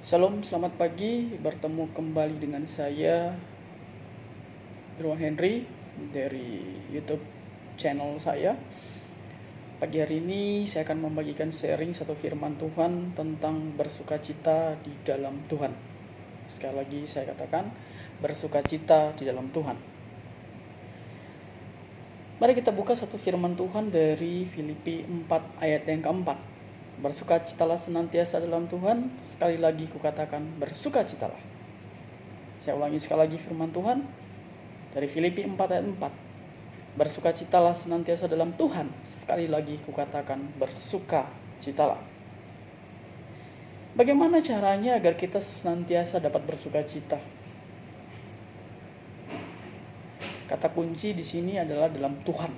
Shalom, selamat pagi. Bertemu kembali dengan saya, Irwan Henry, dari YouTube channel saya. Pagi hari ini saya akan membagikan sharing satu firman Tuhan tentang bersukacita di dalam Tuhan. Sekali lagi saya katakan, bersukacita di dalam Tuhan. Mari kita buka satu firman Tuhan dari Filipi 4 ayat yang keempat. Bersukacitalah senantiasa dalam Tuhan. Sekali lagi kukatakan, bersukacitalah. Saya ulangi sekali lagi firman Tuhan dari Filipi 4 ayat 4. Bersukacitalah senantiasa dalam Tuhan. Sekali lagi kukatakan, bersukacitalah. Bagaimana caranya agar kita senantiasa dapat bersukacita? Kata kunci di sini adalah dalam Tuhan.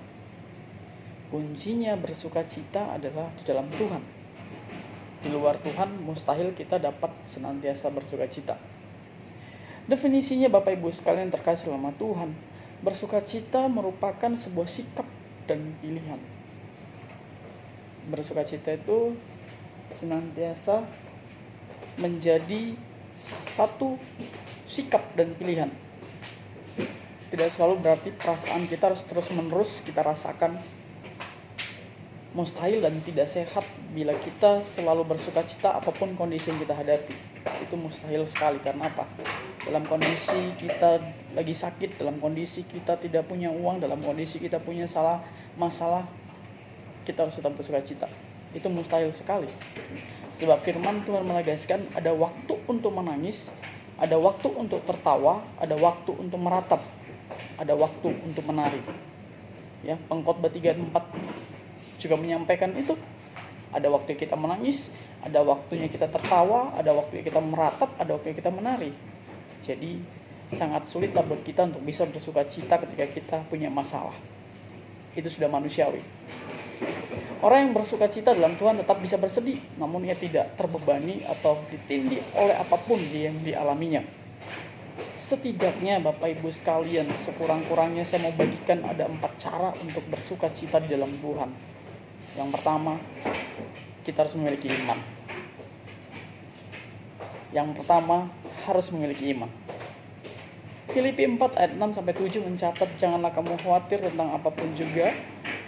Kuncinya bersukacita adalah di dalam Tuhan. Di luar Tuhan mustahil kita dapat senantiasa bersukacita. Definisinya Bapak Ibu sekalian terkasih sama Tuhan, bersukacita merupakan sebuah sikap dan pilihan. Bersukacita itu senantiasa menjadi satu sikap dan pilihan. Tidak selalu berarti perasaan kita harus terus-menerus kita rasakan. Mustahil dan tidak sehat bila kita selalu bersukacita apapun kondisi yang kita hadapi. Itu mustahil sekali. Karena apa? Dalam kondisi kita lagi sakit, dalam kondisi kita tidak punya uang, dalam kondisi kita punya masalah, kita harus tetap bersukacita. Itu mustahil sekali. Sebab firman Tuhan menegaskan ada waktu untuk menangis, ada waktu untuk tertawa, ada waktu untuk meratap, ada waktu untuk menari. Ya, Pengkhotbah 3:4 juga menyampaikan itu. Ada waktu kita menangis, ada waktunya kita tertawa, ada waktunya kita meratap, ada waktunya kita menari. Jadi sangat sulitlah buat kita untuk bisa bersukacita ketika kita punya masalah. Itu sudah manusiawi. Orang yang bersukacita dalam Tuhan tetap bisa bersedih, namun ia tidak terbebani atau ditindih oleh apapun yang dialaminya. Setidaknya Bapak Ibu sekalian, sekurang-kurangnya saya mau bagikan ada 4 cara untuk bersukacita di dalam Tuhan. Yang pertama, kita harus memiliki iman. Yang pertama, harus memiliki iman. Filipi 4 ayat 6-7 mencatat, janganlah kamu khawatir tentang apapun juga,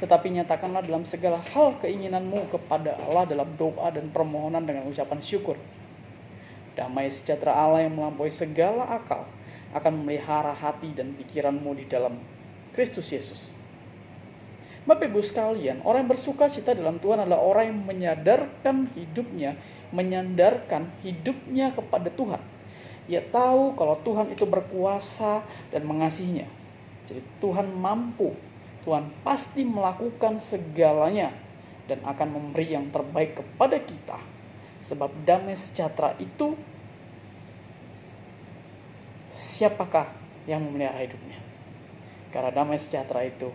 tetapi nyatakanlah dalam segala hal keinginanmu kepada Allah dalam doa dan permohonan dengan ucapan syukur. Damai sejahtera Allah yang melampaui segala akal akan memelihara hati dan pikiranmu di dalam Kristus Yesus. Bapak Ibu sekalian, orang yang bersukacita dalam Tuhan adalah orang yang menyandarkan hidupnya kepada Tuhan. Ia tahu kalau Tuhan itu berkuasa dan mengasihinya. Jadi Tuhan mampu, Tuhan pasti melakukan segalanya dan akan memberi yang terbaik kepada kita. Sebab damai sejahtera itu, siapakah yang memelihara hidupnya? Karena damai sejahtera itu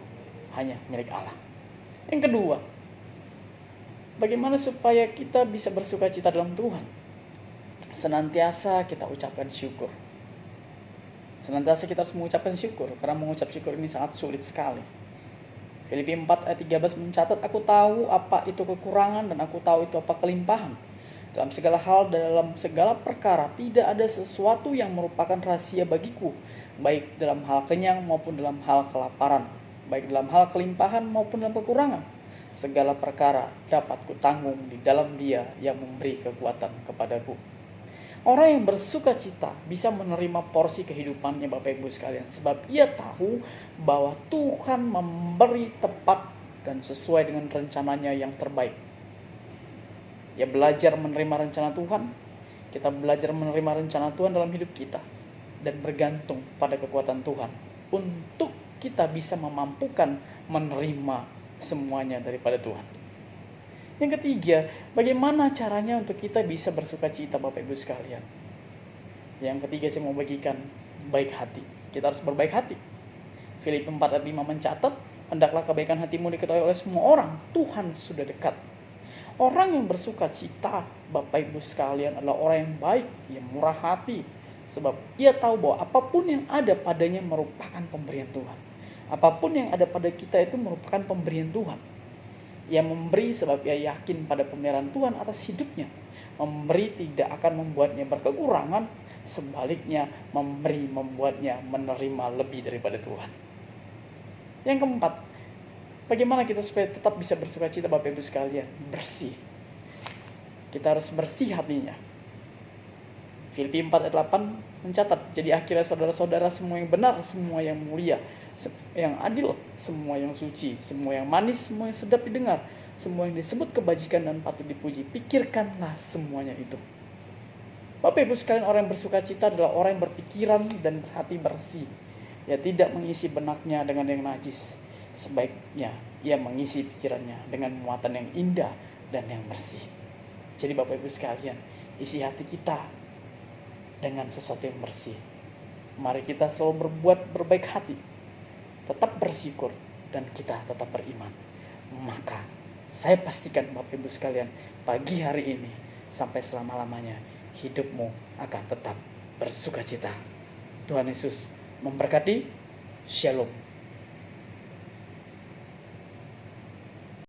hanya milik Allah. Yang kedua, bagaimana supaya kita bisa bersukacita dalam Tuhan? Senantiasa kita ucapkan syukur. Senantiasa kita harus mengucapkan syukur, karena mengucap syukur ini sangat sulit sekali. Filipi 4 ayat 13 mencatat, aku tahu apa itu kekurangan dan aku tahu itu apa kelimpahan. Dalam segala hal, dalam segala perkara, tidak ada sesuatu yang merupakan rahasia bagiku, baik dalam hal kenyang maupun dalam hal kelaparan, baik dalam hal kelimpahan maupun dalam kekurangan. Segala perkara dapat kutanggung di dalam Dia yang memberi kekuatan kepadaku. Orang yang bersukacita bisa menerima porsi kehidupannya Bapak Ibu sekalian, sebab ia tahu bahwa Tuhan memberi tepat dan sesuai dengan rencananya yang terbaik. Ya, belajar menerima rencana Tuhan. Kita belajar menerima rencana Tuhan dalam hidup kita dan bergantung pada kekuatan Tuhan untuk kita bisa memampukan menerima semuanya daripada Tuhan. Yang ketiga, bagaimana caranya untuk kita bisa bersukacita Bapak Ibu sekalian? Yang ketiga saya mau bagikan baik hati. Kita harus berbaik hati. Filipi 4 ayat 5 mencatat, hendaklah kebaikan hatimu diketahui oleh semua orang, Tuhan sudah dekat. Orang yang bersukacita Bapak Ibu sekalian adalah orang yang baik, yang murah hati. Sebab ia tahu bahwa apapun yang ada padanya merupakan pemberian Tuhan. Apapun yang ada pada kita itu merupakan pemberian Tuhan. Ia memberi sebab ia yakin pada pemeliharaan Tuhan atas hidupnya. Memberi tidak akan membuatnya berkekurangan, sebaliknya memberi membuatnya menerima lebih daripada Tuhan. Yang keempat, bagaimana kita supaya tetap bisa bersuka cita Bapak Ibu sekalian? Bersih. Kita harus bersih hatinya. Filipi 4 ayat 8 mencatat, jadi akhirnya saudara-saudara, semua yang benar, semua yang mulia, yang adil, semua yang suci, semua yang manis, semua yang sedap didengar, semua yang disebut kebajikan dan patut dipuji, pikirkanlah semuanya itu. Bapak Ibu sekalian, orang yang bersuka cita adalah orang yang berpikiran dan hati bersih. Ya, tidak mengisi benaknya dengan yang najis. Sebaiknya ia mengisi pikirannya dengan muatan yang indah dan yang bersih. Jadi Bapak Ibu sekalian, isi hati kita dengan sesuatu yang bersih. Mari kita selalu berbuat berbaik hati, tetap bersyukur, dan kita tetap beriman. Maka saya pastikan Bapak Ibu sekalian, pagi hari ini sampai selama-lamanya hidupmu akan tetap bersuka cita. Tuhan Yesus memberkati. Shalom.